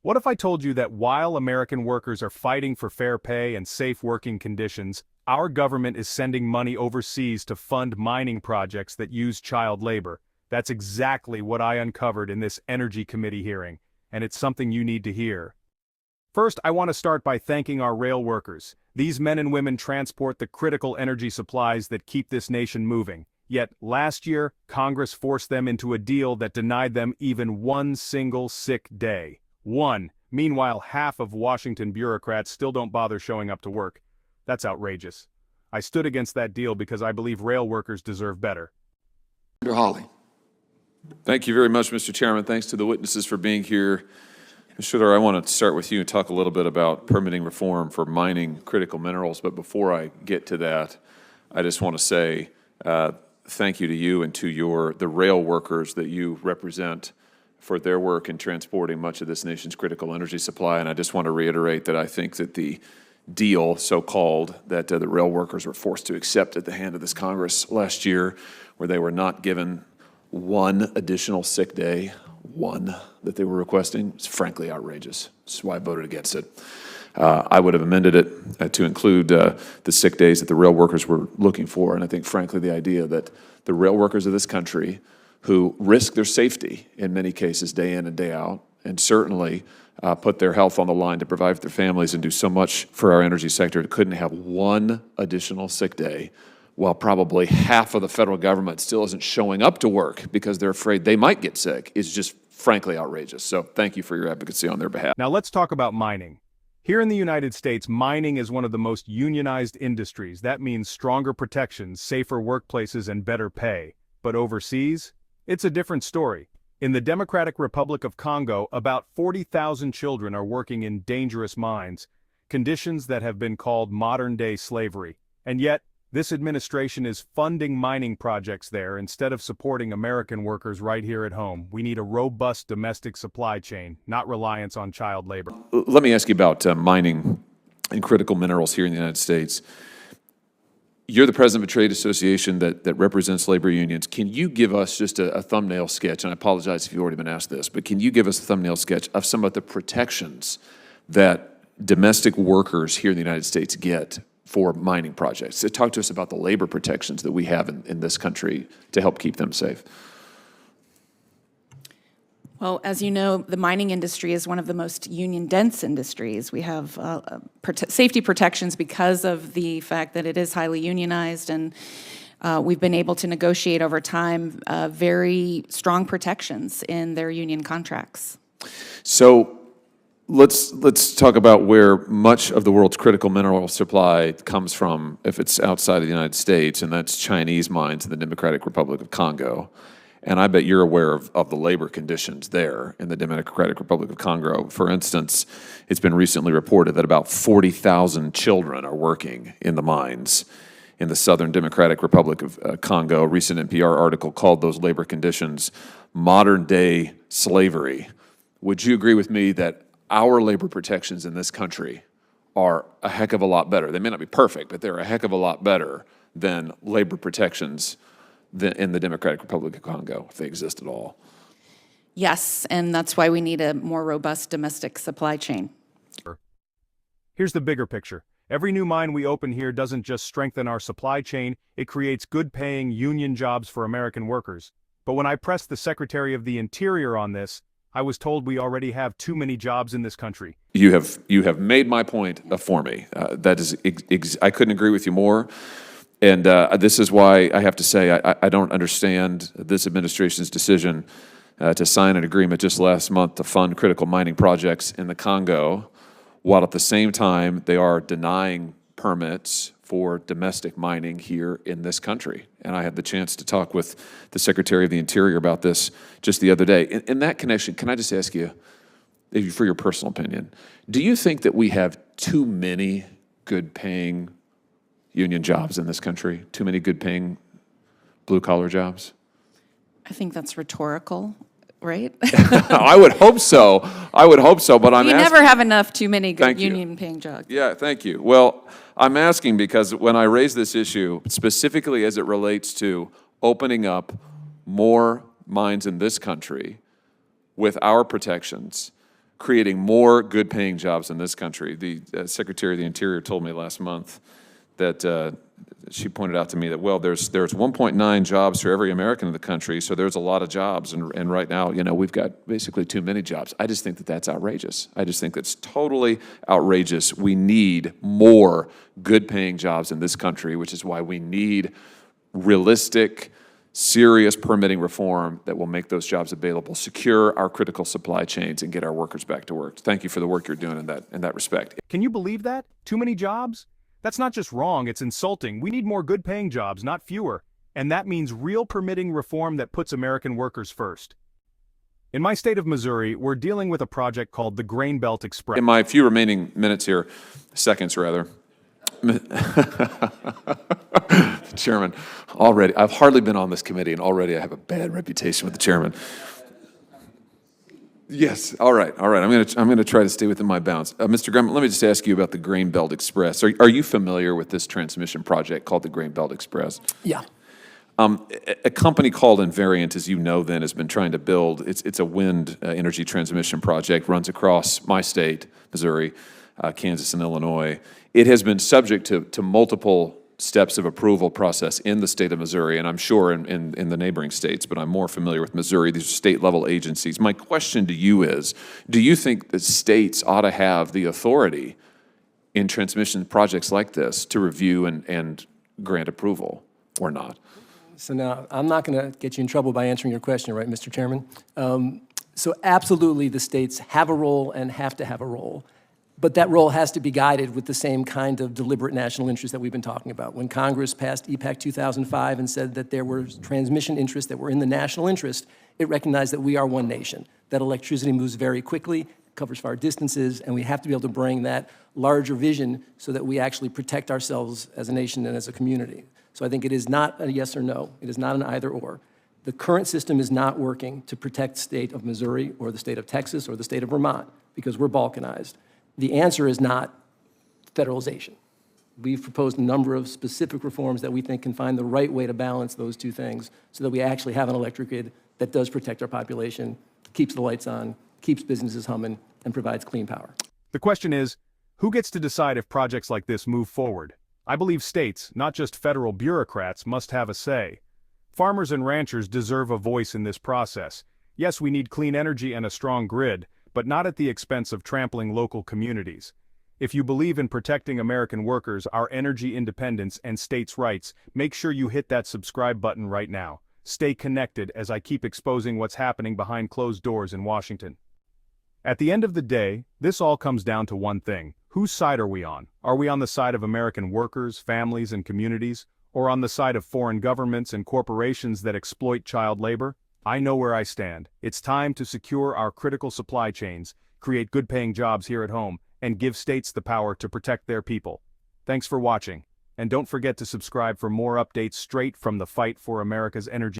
What if I told you that while American workers are fighting for fair pay and safe working conditions, our government is sending money overseas to fund mining projects that use child labor? That's exactly what I uncovered in this Energy Committee hearing, and it's something you need to hear. First, I want to start by thanking our rail workers. These men and women transport the critical energy supplies that keep this nation moving. Yet, last year, Congress forced them into a deal that denied them even one single sick day. One. Meanwhile, half of Washington bureaucrats still don't bother showing up to work. That's outrageous. I stood against that deal because I believe rail workers deserve better. Josh Hawley. Thank you very much, Mr. Chairman. Thanks to the witnesses for being here. Mr. Schiller, I want to start with you and talk a little bit about permitting reform for mining critical minerals. But before I get to that, I just want to say thank you to you and to the rail workers that you represent for their work in transporting much of this nation's critical energy supply. And I just want to reiterate that I think that the deal, so-called, that the rail workers were forced to accept at the hand of this Congress last year, where they were not given one additional sick day, one that they were requesting, is frankly outrageous. That's why I voted against it. I would have amended it to include the sick days that the rail workers were looking for. And I think, frankly, the idea that the rail workers of this country, who risk their safety in many cases day in and day out, and certainly put their health on the line to provide for their families and do so much for our energy sector, couldn't have one additional sick day, while probably half of the federal government still isn't showing up to work because they're afraid they might get sick, is just frankly outrageous. So thank you for your advocacy on their behalf. Now let's talk about mining. Here in the United States, mining is one of the most unionized industries. That means stronger protections, safer workplaces, and better pay. But overseas, it's a different story. In the Democratic Republic of Congo, about 40,000 children are working in dangerous mines, conditions that have been called modern-day slavery. And yet, this administration is funding mining projects there instead of supporting American workers right here at home. We need a robust domestic supply chain, not reliance on child labor. Let me ask you about mining and critical minerals here in the United States. You're the president of a trade association that represents labor unions. Can you give us just a thumbnail sketch, and I apologize if you've already been asked this, but can you give us a thumbnail sketch of some of the protections that domestic workers here in the United States get for mining projects? So talk to us about the labor protections that we have in this country to help keep them safe. Well, as you know, the mining industry is one of the most union-dense industries. We have safety protections because of the fact that it is highly unionized, and we've been able to negotiate over time very strong protections in their union contracts. So let's talk about where much of the world's critical mineral supply comes from, if it's outside of the United States, and that's Chinese mines in the Democratic Republic of Congo. And I bet you're aware of the labor conditions there in the Democratic Republic of Congo. For instance, it's been recently reported that about 40,000 children are working in the mines in the Southern Democratic Republic of Congo. A recent NPR article called those labor conditions modern-day slavery. Would you agree with me that our labor protections in this country are a heck of a lot better? They may not be perfect, but they're a heck of a lot better than labor protections in the Democratic Republic of Congo, if they exist at all. Yes, and that's why we need a more robust domestic supply chain. Here's the bigger picture. Every new mine we open here doesn't just strengthen our supply chain, it creates good-paying union jobs for American workers. But when I pressed the Secretary of the Interior on this, I was told we already have too many jobs in this country. You have made my point for me. That is, I couldn't agree with you more. And this is why I have to say I don't understand this administration's decision to sign an agreement just last month to fund critical mining projects in the Congo, while at the same time they are denying permits for domestic mining here in this country. And I had the chance to talk with the Secretary of the Interior about this just the other day. In that connection, can I just ask you, for your personal opinion, do you think that we have too many good-paying union jobs in this country? Too many good-paying blue-collar jobs? I think that's rhetorical, right? I would hope so. I would hope so, but I'm asking. You never have enough too many good union-paying jobs. Yeah, thank you. Well, I'm asking because when I raise this issue, specifically as it relates to opening up more mines in this country with our protections, creating more good-paying jobs in this country. The Secretary of the Interior told me last month that she pointed out to me that, well, there's 1.9 jobs for every American in the country, so there's a lot of jobs, and right now, we've got basically too many jobs. I just think that that's outrageous. I just think that's totally outrageous. We need more good-paying jobs in this country, which is why we need realistic, serious permitting reform that will make those jobs available, secure our critical supply chains, and get our workers back to work. Thank you for the work you're doing in that respect. Can you believe that? Too many jobs? That's not just wrong, it's insulting. We need more good-paying jobs, not fewer. And that means real permitting reform that puts American workers first. In my state of Missouri, we're dealing with a project called the Grain Belt Express. In my few remaining minutes here, seconds rather, Chairman, already, I've hardly been on this committee, and already I have a bad reputation with the chairman. Yes, all right. I'm gonna try to stay within my bounds. Mr. Graham, let me just ask you about the Grain Belt Express. Are you familiar with this transmission project called the Grain Belt Express? Yeah. A company called Invariant, as you know then, has been trying to build, it's a wind energy transmission project, runs across my state, Missouri, Kansas, and Illinois. It has been subject to multiple steps of approval process in the state of Missouri, and I'm sure in the neighboring states, but I'm more familiar with Missouri. These are state-level agencies. My question to you is, do you think that states ought to have the authority in transmission projects like this to review and grant approval, or not? So now, I'm not going to get you in trouble by answering your question, right, Mr. Chairman? So absolutely, the states have a role and have to have a role. But that role has to be guided with the same kind of deliberate national interest that we've been talking about. When Congress passed EPAC 2005 and said that there were transmission interests that were in the national interest, it recognized that we are one nation, that electricity moves very quickly, covers far distances, and we have to be able to bring that larger vision so that we actually protect ourselves as a nation and as a community. So I think it is not a yes or no. It is not an either or. The current system is not working to protect the state of Missouri or the state of Texas or the state of Vermont because we're balkanized. The answer is not federalization. We've proposed a number of specific reforms that we think can find the right way to balance those two things so that we actually have an electric grid that does protect our population, keeps the lights on, keeps businesses humming, and provides clean power. The question is, who gets to decide if projects like this move forward? I believe states, not just federal bureaucrats, must have a say. Farmers and ranchers deserve a voice in this process. Yes, we need clean energy and a strong grid, but not at the expense of trampling local communities. If you believe in protecting American workers, our energy independence, and states' rights, make sure you hit that subscribe button right now. Stay connected as I keep exposing what's happening behind closed doors in Washington. At the end of the day, this all comes down to one thing. Whose side are we on? Are we on the side of American workers, families, and communities, or on the side of foreign governments and corporations that exploit child labor? I know where I stand. It's time to secure our critical supply chains, create good-paying jobs here at home, and give states the power to protect their people. Thanks for watching, and don't forget to subscribe for more updates straight from the fight for America's energy.